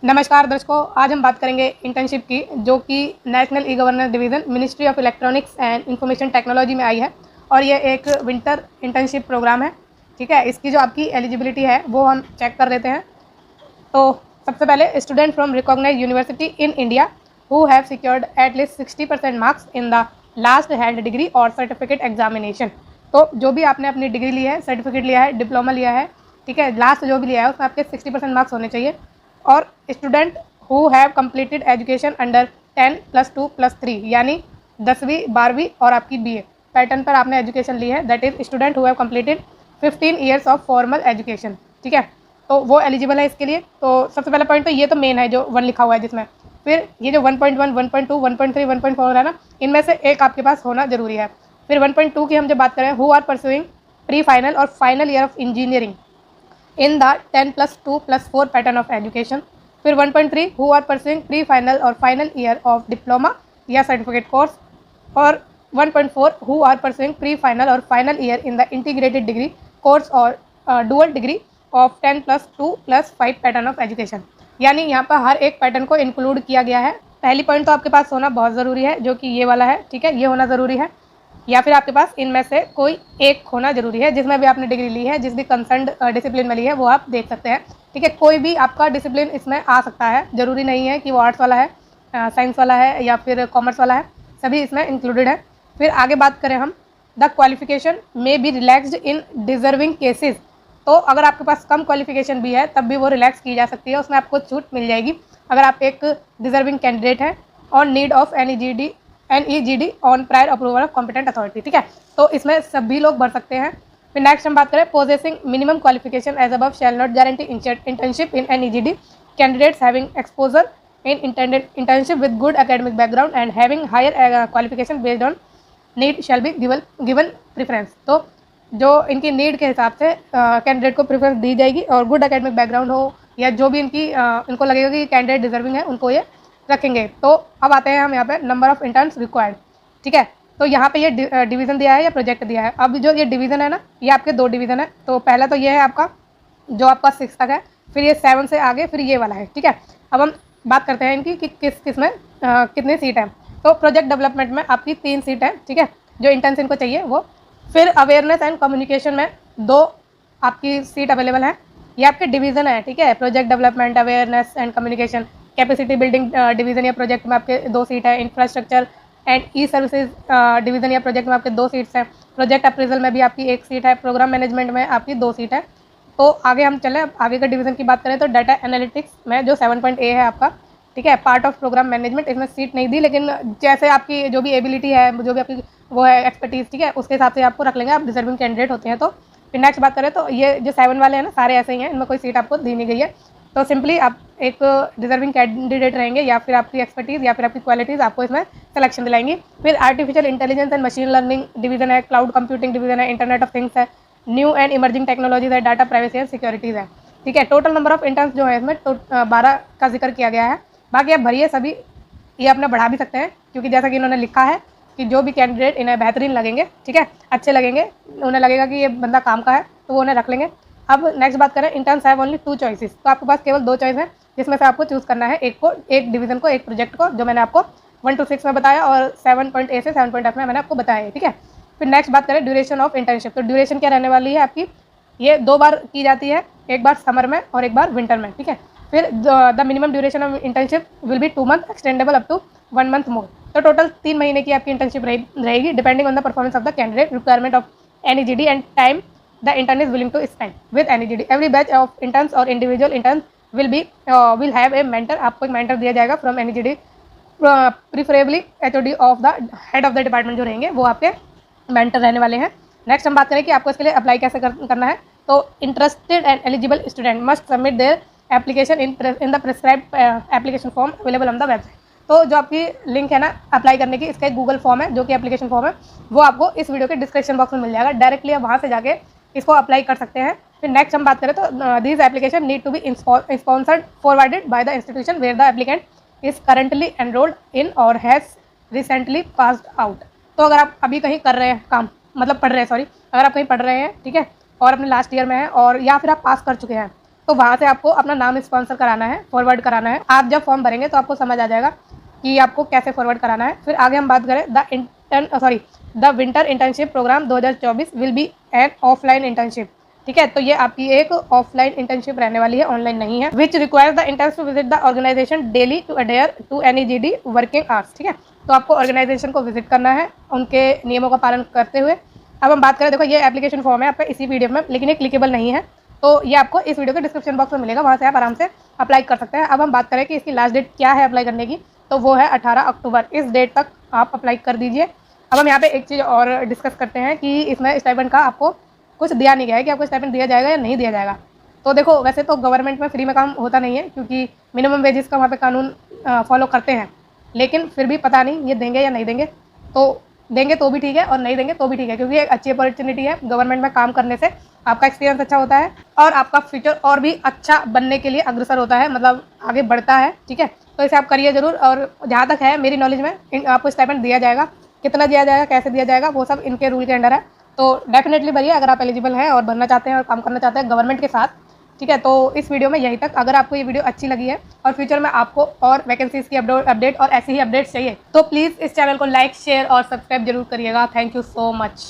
नमस्कार दर्शकों, आज हम बात करेंगे इंटर्नशिप की, जो कि national e governance division ministry of electronics and information technology में आई है और ये एक विंटर इंटर्नशिप प्रोग्राम है। ठीक है, इसकी जो आपकी एलिजिबिलिटी है वो हम चेक कर देते हैं। तो सबसे पहले student from recognise university in India who have secured at least 60% marks in the last hand degree और सर्टिफिकेट एग्जामिनेशन। तो जो भी आपने अपनी डिग्री ली है, सर्टिफिकेट लिया है, डिप्लोमा लिया है, ठीक है, लास्ट जो भी लिया है उसमें आपके 60% मार्क्स होने चाहिए। और student who have completed education under 10+2+3 यानी 10वीं 12वीं और आपकी बीए पैटर्न पर आपने एजुकेशन ली है, that is student who have completed 15 years of formal education. ठीक है, तो वो एलिजिबल है इसके लिए। तो सबसे पहला पॉइंट तो ये तो मेन है जो 1 लिखा हुआ है, जिसमें फिर ये जो 1.1, 1.2, 1.3, 1.4 है ना, इनमें से एक आपके पास होना जरूरी है। फिर 1.2 की हम जब बात करें, who are pursuing pre final और final year of engineering in the 10+2+4 pattern of education. फिर 1.3 who are pursuing pre final और फाइनल ईयर ऑफ डिप्लोमा या सर्टिफिकेट कोर्स। और 1.4 who are pursuing pre final और final year in the integrated degree course और dual degree of 10+2+5 pattern of education. यानी यहाँ पर हर एक पैटर्न को इंक्लूड किया गया है। पहली पॉइंट तो आपके पास होना बहुत ज़रूरी है, जो कि ये वाला है। ठीक है, ये होना ज़रूरी है, या फिर आपके पास इनमें से कोई एक होना जरूरी है। जिसमें भी आपने डिग्री ली है, जिस भी कंसर्न डिसिप्लिन में ली है, वो आप देख सकते हैं। ठीक है, कोई भी आपका डिसिप्लिन इसमें आ सकता है, जरूरी नहीं है कि वो आर्ट्स वाला है, साइंस वाला है या फिर कॉमर्स वाला है, सभी इसमें इंक्लूडेड है। फिर आगे बात करें हम, the qualification may be relaxed in deserving cases. तो अगर आपके पास कम क्वालिफिकेशन भी है तब भी वो रिलैक्स की जा सकती है, उसमें आपको छूट मिल जाएगी अगर आप एक डिजर्विंग कैंडिडेट हैं on need of NEGD on prior approval of competent authority. ठीक है, तो इसमें सभी लोग भर सकते हैं। फिर नेक्स्ट हम बात करें, possessing minimum qualification as above shall not guarantee internship in NEGD candidates having exposure in internship with good academic background and having higher qualification based on need shall be given preference. तो जो इनकी need के हिसाब से candidate को preference दी जाएगी, और good academic background हो या जो भी इनको लगेगा कि कैंडिडेट डिजर्विंग है, उनको ये रखेंगे। तो अब आते हैं हम यहाँ पे नंबर ऑफ इंटर्न्स रिक्वायर्ड। ठीक है, तो यहाँ पे ये डिवीज़न दिया है या प्रोजेक्ट दिया है। अब जो ये डिवीज़न है ना, ये आपके 2 डिवीज़न है। तो पहला तो ये है आपका जो आपका 6 तक है, फिर ये 7 से आगे फिर ये वाला है। ठीक है, अब हम बात करते हैं इनकी कि किस में कितनी सीट है। तो प्रोजेक्ट डेवलपमेंट में आपकी 3 सीट है। ठीक है, जो इंटर्न्स इनको चाहिए वो। फिर अवेयरनेस एंड कम्युनिकेशन में 2 आपकी सीट अवेलेबल है। ये आपके डिवीज़न है। ठीक है, project development, awareness and communication. Capacity building division या प्रोजेक्ट में आपके 2 सीट है। Infrastructure and E services division या प्रोजेक्ट में आपके 2 सीट्स हैं। प्रोजेक्ट अप्रेजल में भी आपकी 1 सीट है। प्रोग्राम मैनेजमेंट में आपकी 2 सीट है। तो आगे हम चलें, आगे का डिवीज़न की बात करें तो डाटा एनालिटिक्स में जो 7.A है आपका, ठीक है, पार्ट ऑफ प्रोग्राम मैनेजमेंट, इसमें सीट नहीं दी, लेकिन जैसे आपकी जो भी एबिलिटी है, जो भी आपकी वो है एक्सपर्टीज़, ठीक है, उसके हिसाब से आपको रख लेंगे, आप डिजर्विंग कैंडिडेट होते हैं तो। फिर नेक्स्ट बात करें तो ये जो 7 वाले हैं ना, सारे ऐसे ही हैं, इनमें कोई सीट आपको दी नहीं गई है। तो सिंपली आप एक डिजर्विंग कैंडिडेट रहेंगे, या फिर आपकी एक्सपर्टीज़ या फिर आपकी क्वालिटीज़ आपको इसमें सिलेक्शन दिलाएंगी। फिर artificial intelligence and machine learning division है, क्लाउड कंप्यूटिंग डिवीज़न है, इंटरनेट ऑफ थिंग्स है, न्यू एंड इमर्जिंग टेक्नोलॉजीज है, डाटा प्राइवेसी एंड सिक्योरिटीज़ है। ठीक है, टोटल नंबर ऑफ इंटर्न्स जो है इसमें 12 का जिक्र किया गया है। बाकी आप भरिए सभी, ये अपना बढ़ा भी सकते हैं, क्योंकि जैसा कि इन्होंने लिखा है कि जो भी कैंडिडेट इन्हें बेहतरीन लगेंगे, ठीक है, अच्छे लगेंगे, उन्हें लगेगा कि ये बंदा काम का है, तो वो उन्हें रख लेंगे। अब नेक्स्ट बात करें, इंटर्न्स हैव ओनली 2 चॉइसेस। तो आपके पास केवल 2 चॉइस है, जिसमें से आपको चूज़ करना है एक डिवीज़न को, एक प्रोजेक्ट को, जो मैंने आपको 1 to 6 में बताया और 7.A से 7.F में मैंने आपको बताया है। ठीक है, फिर नेक्स्ट बात करें ड्यूरेशन ऑफ इंटर्नशिप। तो ड्यूरेशन क्या रहने वाली है आपकी, ये 2 बार की जाती है, एक बार समर में और एक बार विंटर में। ठीक है, फिर the minimum duration of internship will be 2 month extendable up to 1 month more. तो टोटल 3 महीने की आपकी इंटर्नशिप रहेगी, depending on the performance of the candidate, requirement of NEGD and time the intern is willing to spend with NEGD। Every batch of interns और individual intern will have a mentor. आपको एक mentor दिया जाएगा from NEGD, preferably HOD of the head of the department जो रहेंगे वो आपके mentor रहने वाले हैं। नेक्स्ट हम बात करें कि आपको इसके लिए अप्लाई कैसे करना है। तो interested and eligible student must submit their application in the prescribed application form available on the website. तो जो आपकी लिंक है ना अप्लाई करने की, इसका एक गूगल फॉर्म है जो कि एप्लीकेशन फॉर्म है, वो आपको इस वीडियो के डिस्क्रिप्शन बॉक्स में मिल जाएगा। डायरेक्टली आप वहाँ से जाके इसको अप्लाई कर सकते हैं। फिर नेक्स्ट हम बात करें तो this application need to be sponsored forwarded by the institution where the applicant is currently enrolled in और हैज़ रिसेंटली पास्ड आउट। तो अगर आप अभी कहीं कर रहे हैं काम, मतलब पढ़ रहे हैं, सॉरी, अगर आप कहीं पढ़ रहे हैं, ठीक है, और अपने लास्ट ईयर में हैं, और या फिर आप पास कर चुके हैं, तो वहाँ से आपको अपना नाम स्पॉन्सर कराना है, फॉरवर्ड कराना है। आप जब फॉर्म भरेंगे तो आपको समझ आ जाएगा कि आपको कैसे फॉरवर्ड कराना है। फिर आगे हम बात करें the winter internship programme 2024 will be an offline internship. ठीक है, तो ये आपकी एक ऑफलाइन इंटर्नशिप रहने वाली है, ऑनलाइन नहीं है। Which requires the interns to visit the organisation daily to adhere to NEGD working hours. ठीक है, तो आपको ऑर्गेनाइजेशन को विजिट करना है उनके नियमों का पालन करते हुए। अब हम बात करें, देखो ये एप्लीकेशन फॉर्म है आपका इसी PDF में, लेकिन ये क्लिकेबल नहीं है, तो ये आपको इस वीडियो के डिस्क्रिप्शन बॉक्स में मिलेगा, वहाँ से आप आराम से अप्लाई कर सकते हैं। अब हम बात करें कि इसकी लास्ट डेट क्या है अप्लाई करने की, तो वो है 18 अक्टूबर। इस डेट तक आप अप्लाई कर दीजिए। अब हम यहाँ पे एक चीज़ और डिस्कस करते हैं कि इसमें स्टाइपेंड का आपको कुछ दिया नहीं गया है कि आपको स्टाइपेंड दिया जाएगा या नहीं दिया जाएगा। तो देखो, वैसे तो गवर्नमेंट में फ्री में काम होता नहीं है, क्योंकि मिनिमम वेजेस का वहाँ पे कानून फॉलो करते हैं, लेकिन फिर भी पता नहीं ये देंगे या नहीं देंगे। तो देंगे तो भी ठीक है और नहीं देंगे तो भी ठीक है, क्योंकि एक अच्छी अपॉर्चुनिटी है। गवर्नमेंट में काम करने से आपका एक्सपीरियंस अच्छा होता है और आपका फ्यूचर और भी अच्छा बनने के लिए अग्रसर होता है, मतलब आगे बढ़ता है। ठीक है, तो इसे आप करिए ज़रूर। और जहाँ तक है मेरी नॉलेज में आपको स्टाइपेंड दिया जाएगा, कितना दिया जाएगा, कैसे दिया जाएगा, वो सब इनके रूल के अंडर है। तो डेफिनेटली भरिए अगर आप एलिजिबल हैं और बनना चाहते हैं और काम करना चाहते हैं गवर्नमेंट के साथ। ठीक है, तो इस वीडियो में यहीं तक। अगर आपको ये वीडियो अच्छी लगी है और फ्यूचर में आपको और वैकेंसीज़ की अपडेट और ऐसी ही अपडेट्स चाहिए, तो प्लीज़ इस चैनल को लाइक, शेयर और सब्सक्राइब जरूर करिएगा। Thank you so much.